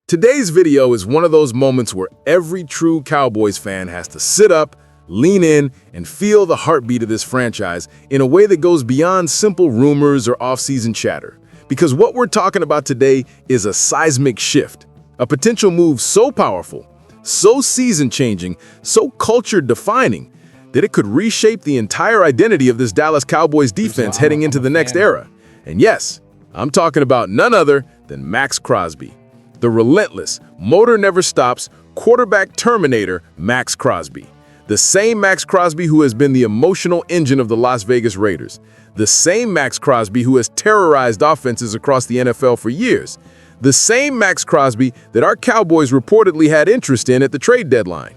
Today's video is one of those moments where every true Cowboys fan has to sit up, lean in, and feel the heartbeat of this franchise in a way that goes beyond simple rumors or off-season chatter. Because what we're talking about today is a seismic shift, a potential move so powerful, so season-changing, so culture-defining, that it could reshape the entire identity of this Dallas Cowboys defense heading into the next era. And yes, I'm talking about none other than Maxx Crosby. The relentless, motor never stops, quarterback terminator Maxx Crosby. The same Maxx Crosby who has been the emotional engine of the Las Vegas Raiders. The same Maxx Crosby who has terrorized offenses across the NFL for years. The same Maxx Crosby that our Cowboys reportedly had interest in at the trade deadline.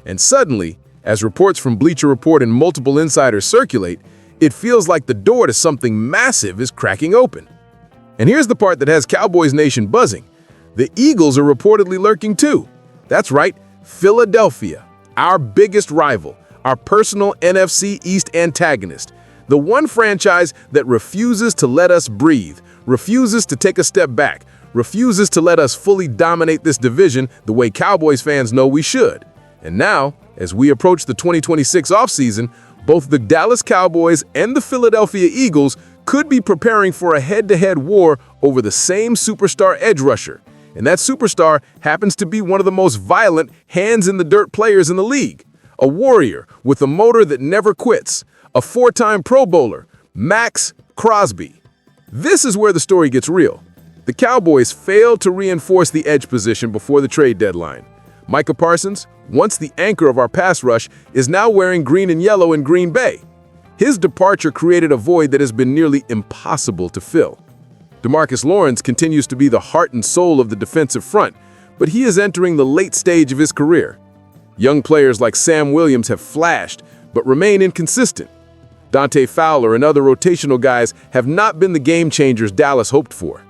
And suddenly, as reports from Bleacher Report and multiple insiders circulate, it feels like the door to something massive is cracking open. And here's the part that has Cowboys Nation buzzing. The Eagles are reportedly lurking too. That's right, Philadelphia, our biggest rival, our personal NFC East antagonist, the one franchise that refuses to let us breathe, refuses to take a step back, refuses to let us fully dominate this division the way Cowboys fans know we should. And now, as we approach the 2026 offseason, both the Dallas Cowboys and the Philadelphia Eagles could be preparing for a head-to-head war over the same superstar edge rusher. And that superstar happens to be one of the most violent, hands-in-the-dirt players in the league. A warrior with a motor that never quits. A four-time Pro Bowler, Maxx Crosby. This is where the story gets real. The Cowboys failed to reinforce the edge position before the trade deadline. Micah Parsons, once the anchor of our pass rush, is now wearing green and yellow in Green Bay. His departure created a void that has been nearly impossible to fill. DeMarcus Lawrence continues to be the heart and soul of the defensive front, but he is entering the late stage of his career. Young players like Sam Williams have flashed, but remain inconsistent. Dante Fowler and other rotational guys have not been the game changers Dallas hoped for.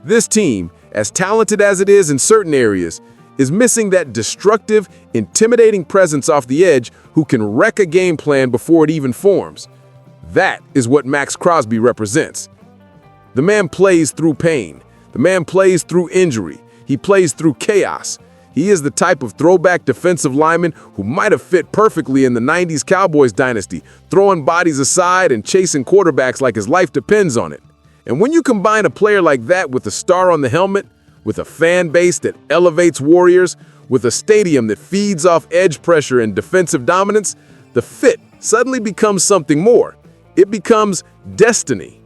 This team, as talented as it is in certain areas, is missing that destructive, intimidating presence off the edge who can wreck a game plan before it even forms. That is what Maxx Crosby represents. The man plays through pain. The man plays through injury. He plays through chaos. He is the type of throwback defensive lineman who might have fit perfectly in the 90s Cowboys dynasty, throwing bodies aside and chasing quarterbacks like his life depends on it. And when you combine a player like that with a star on the helmet, with a fan base that elevates warriors, with a stadium that feeds off edge pressure and defensive dominance, the fit suddenly becomes something more. It becomes destiny.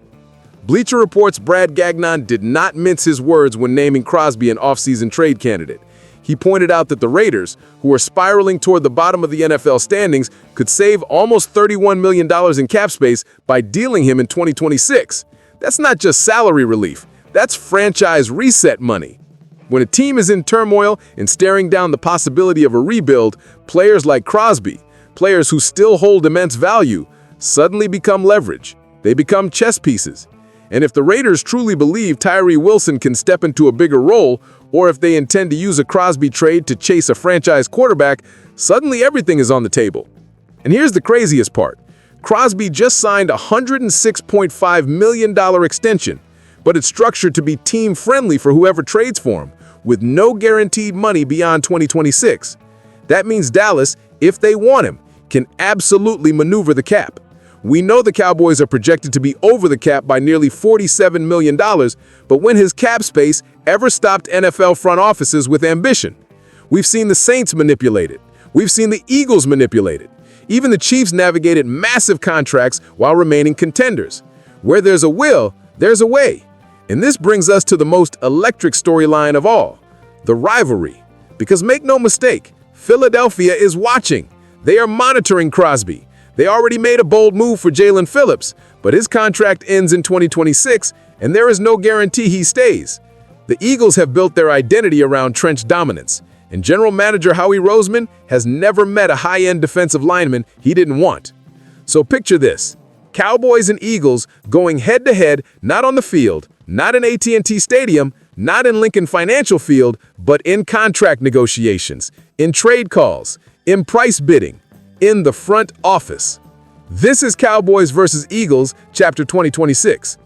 Bleacher Report's Brad Gagnon did not mince his words when naming Crosby an offseason trade candidate. He pointed out that the Raiders, who are spiraling toward the bottom of the NFL standings, could save almost $31 million in cap space by dealing him in 2026. That's not just salary relief. That's franchise reset money. When a team is in turmoil and staring down the possibility of a rebuild, players like Crosby, players who still hold immense value, suddenly become leverage. They become chess pieces. And if the Raiders truly believe Tyree Wilson can step into a bigger role, or if they intend to use a Crosby trade to chase a franchise quarterback, suddenly everything is on the table. And here's the craziest part. Crosby just signed a $106.5 million extension, but it's structured to be team-friendly for whoever trades for him, with no guaranteed money beyond 2026. That means Dallas, if they want him, can absolutely maneuver the cap. We know the Cowboys are projected to be over the cap by nearly $47 million, but when has cap space ever stopped NFL front offices with ambition? We've seen the Saints manipulate it. We've seen the Eagles manipulate it. Even the Chiefs navigated massive contracts while remaining contenders. Where there's a will, there's a way. And this brings us to the most electric storyline of all, the rivalry. Because make no mistake, Philadelphia is watching. They are monitoring Crosby. They already made a bold move for Jalen Phillips, but his contract ends in 2026, and there is no guarantee he stays. The Eagles have built their identity around trench dominance, and General Manager Howie Roseman has never met a high-end defensive lineman he didn't want. So picture this, Cowboys and Eagles going head-to-head, not on the field, not in AT&T Stadium, not in Lincoln Financial Field, but in contract negotiations, in trade calls, in price bidding, in the front office. This is Cowboys versus Eagles, Chapter 2026.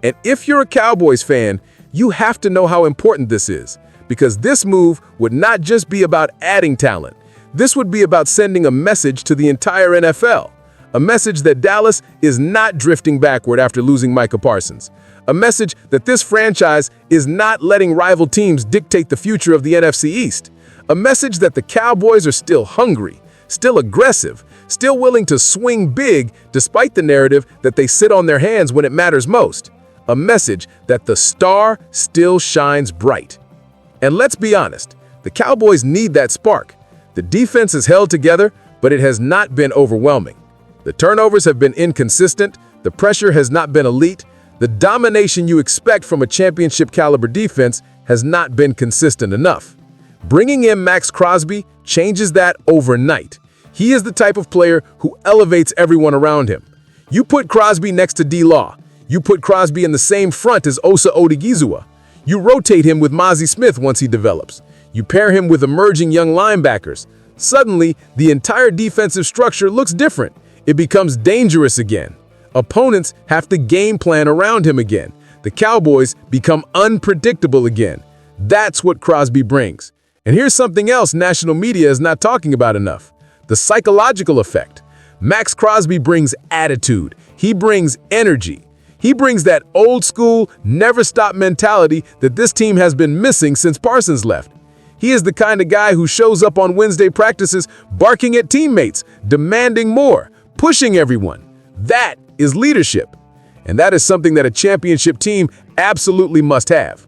And if you're a Cowboys fan, you have to know how important this is. because this move would not just be about adding talent. This would be about sending a message to the entire NFL. A message that Dallas is not drifting backward after losing Micah Parsons. A message that this franchise is not letting rival teams dictate the future of the NFC East. A message that the Cowboys are still hungry, still aggressive, still willing to swing big despite the narrative that they sit on their hands when it matters most. A message that the star still shines bright. And let's be honest, the Cowboys need that spark. The defense is held together, but it has not been overwhelming. The turnovers have been inconsistent, the pressure has not been elite, the domination you expect from a championship-caliber defense has not been consistent enough. Bringing in Maxx Crosby changes that overnight. He is the type of player who elevates everyone around him. You put Crosby next to D-Law. You put Crosby in the same front as Osa Odigizua. You rotate him with Mazi Smith once he develops. You pair him with emerging young linebackers. Suddenly, the entire defensive structure looks different. It becomes dangerous again. Opponents have to game plan around him again. The Cowboys become unpredictable again. That's what Crosby brings. And here's something else national media is not talking about enough. The psychological effect. Maxx Crosby brings attitude. He brings energy. He brings that old-school, never-stop mentality that this team has been missing since Parsons left. He is the kind of guy who shows up on Wednesday practices barking at teammates, demanding more, pushing everyone. That is leadership. And that is something that a championship team absolutely must have.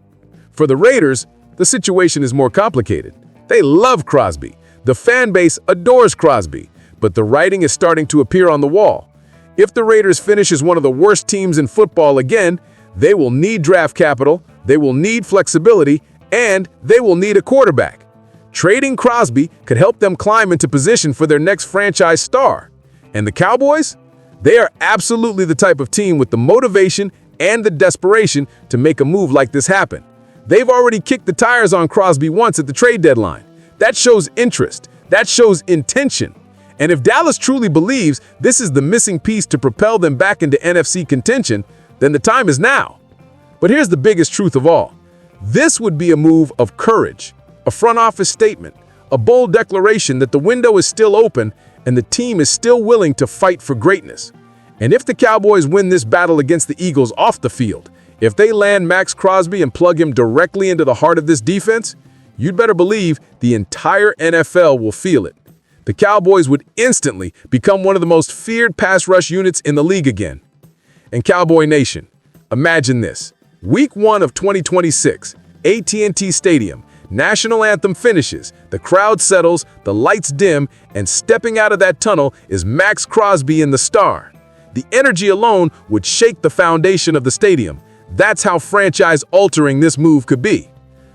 For the Raiders, the situation is more complicated. They love Crosby. The fan base adores Crosby. But the writing is starting to appear on the wall. If the Raiders finish as one of the worst teams in football again, they will need draft capital, they will need flexibility, and they will need a quarterback. Trading Crosby could help them climb into position for their next franchise star. And the Cowboys? They are absolutely the type of team with the motivation and the desperation to make a move like this happen. They've already kicked the tires on Crosby once at the trade deadline. That shows interest. That shows intention. And if Dallas truly believes this is the missing piece to propel them back into NFC contention, then the time is now. But here's the biggest truth of all. This would be a move of courage, a front office statement, a bold declaration that the window is still open and the team is still willing to fight for greatness. And if the Cowboys win this battle against the Eagles off the field, if they land Maxx Crosby and plug him directly into the heart of this defense, you'd better believe the entire NFL will feel it. The Cowboys would instantly become one of the most feared pass rush units in the league again. And Cowboy Nation, imagine this. Week 1 of 2026, AT&T Stadium, national anthem finishes, the crowd settles, the lights dim, and stepping out of that tunnel is Maxx Crosby in the star. The energy alone would shake the foundation of the stadium. That's how franchise-altering this move could be.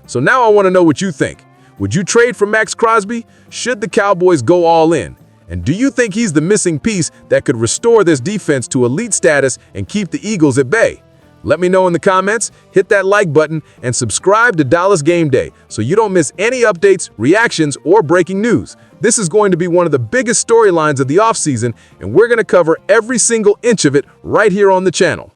So now I want to know what you think. Would you trade for Maxx Crosby? Should the Cowboys go all in? And do you think he's the missing piece that could restore this defense to elite status and keep the Eagles at bay? Let me know in the comments, hit that like button, and subscribe to Dallas Game Day so you don't miss any updates, reactions, or breaking news. This is going to be one of the biggest storylines of the offseason, and we're going to cover every single inch of it right here on the channel.